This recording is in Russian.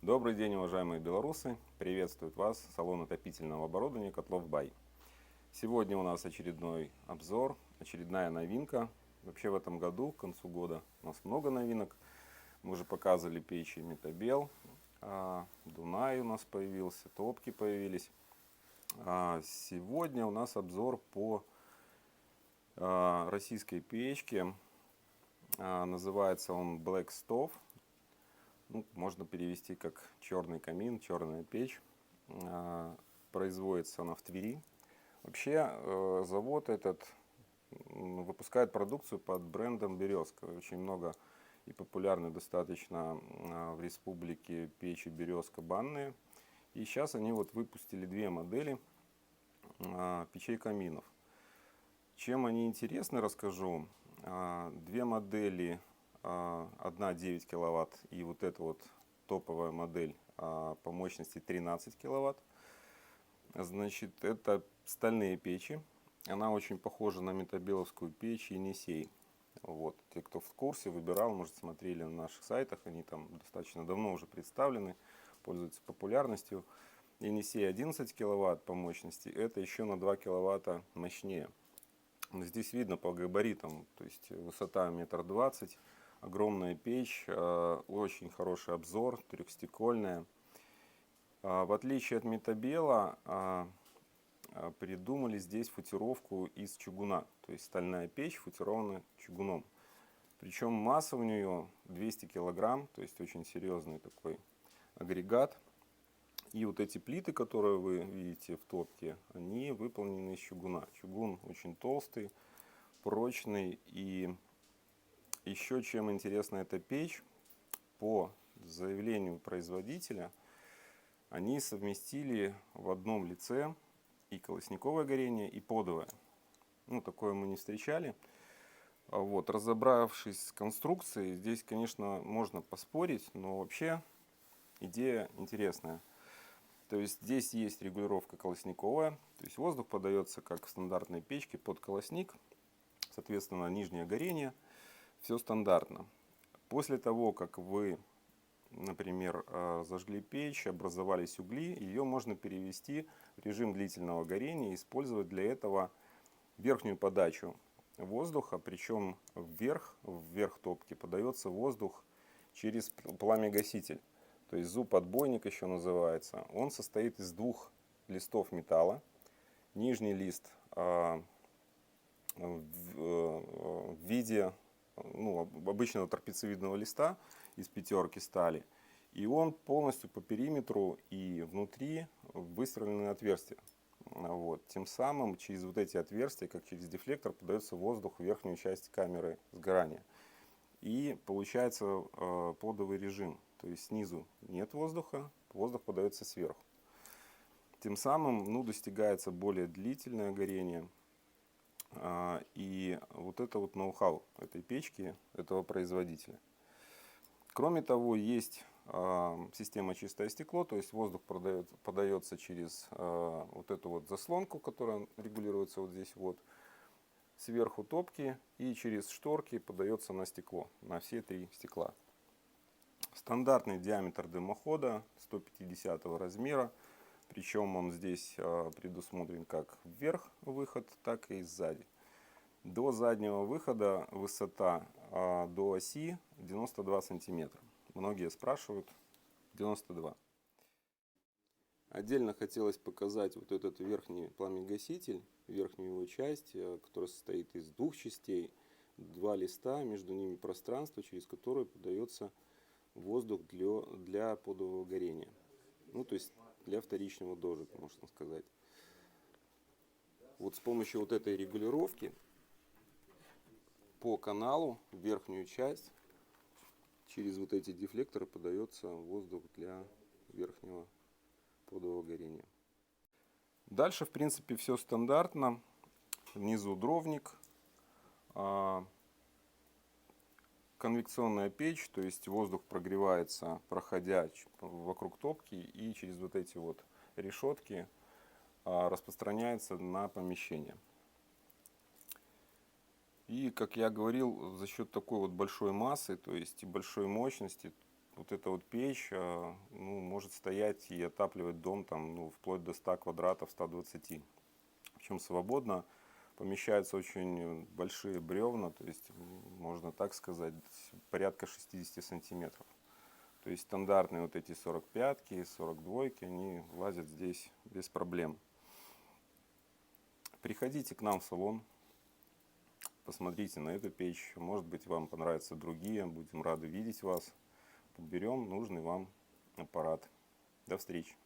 Добрый день, уважаемые белорусы! Приветствует вас салон отопительного оборудования Котлов Бай. Сегодня у нас очередной обзор, очередная новинка. Вообще в этом году, к концу года, у нас много новинок. Мы уже показывали печи Метабел, Дунай у нас появился, топки появились. Сегодня у нас обзор по российской печке. Называется он Black Stove. Можно перевести как черный камин, черная печь. Производится она в Твери. Вообще завод этот выпускает продукцию под брендом Березка. Очень много и популярны достаточно в республике печи Березка банные. И сейчас они выпустили две модели печей каминов. Чем они интересны, расскажу. Две модели. Одна 9 киловатт и эта топовая модель по мощности 13 киловатт. Значит, это стальные печи. Она очень похожа на метабеловскую печь Енисей. Те, кто в курсе, выбирал, может, смотрели на наших сайтах, они там достаточно давно уже представлены, пользуются популярностью. Енисей 11 киловатт по мощности, это еще на 2 киловатта мощнее. Здесь видно по габаритам, то есть высота 1,20 м, огромная печь, очень хороший обзор, трехстекольная. В отличие от Метабела, придумали здесь футировку из чугуна, то есть стальная печь футирована чугуном. Причем масса у нее 200 килограмм, то есть очень серьезный такой агрегат. И эти плиты, которые вы видите в топке, они выполнены из чугуна. Чугун очень толстый, прочный. И еще чем интересна эта печь, по заявлению производителя, они совместили в одном лице и колосниковое горение, и подовое. Такое мы не встречали. Разобравшись с конструкцией, здесь, конечно, можно поспорить, но вообще идея интересная. То есть здесь есть регулировка колосниковая, то есть воздух подается как в стандартной печке под колосник, соответственно нижнее горение, все стандартно. После того, как вы, например, зажгли печь, образовались угли, ее можно перевести в режим длительного горения и использовать для этого верхнюю подачу воздуха, причем вверх топки подается воздух через пламя-гаситель. То есть зуб-отбойник еще называется. Он состоит из двух листов металла. Нижний лист в виде обычного трапециевидного листа из пятерки стали. И он полностью по периметру и внутри выстроены отверстия. Тем самым через эти отверстия, как через дефлектор, подается воздух в верхнюю часть камеры сгорания. И получается подовый режим. То есть снизу нет воздуха, воздух подается сверху. Тем самым достигается более длительное горение. И это ноу-хау этой печки, этого производителя. Кроме того, есть система чистое стекло, то есть воздух подается через эту заслонку, которая регулируется здесь сверху топки, и через шторки подается на стекло, на все три стекла. Стандартный диаметр дымохода 150 размера, причем он здесь предусмотрен как вверх выход, так и сзади. До заднего выхода высота до оси 92 сантиметра. Многие спрашивают, 92. Отдельно хотелось показать этот верхний пламя-гаситель, верхнюю его часть, которая состоит из двух частей, два листа, между ними пространство, через которое подается воздух для подового горения. То есть для вторичного дожига, можно сказать. С помощью этой регулировки по каналу в верхнюю часть через эти дефлекторы подается воздух для верхнего подового горения. Дальше, в принципе, все стандартно. Внизу дровник, конвекционная печь, то есть воздух прогревается, проходя вокруг топки, и через эти решетки распространяется на помещение. И, как я говорил, за счет такой большой массы, то есть и большой мощности, вот эта вот печь ну, может стоять и отапливать дом там, ну, вплоть до 100 квадратов, 120. Причем свободно помещаются очень большие бревна, то есть можно так сказать, порядка 60 сантиметров. То есть стандартные вот эти 45-ки, 42-ки, они влазят здесь без проблем. Приходите к нам в салон, посмотрите на эту печь, может быть вам понравятся другие, будем рады видеть вас. Подберем нужный вам аппарат. До встречи.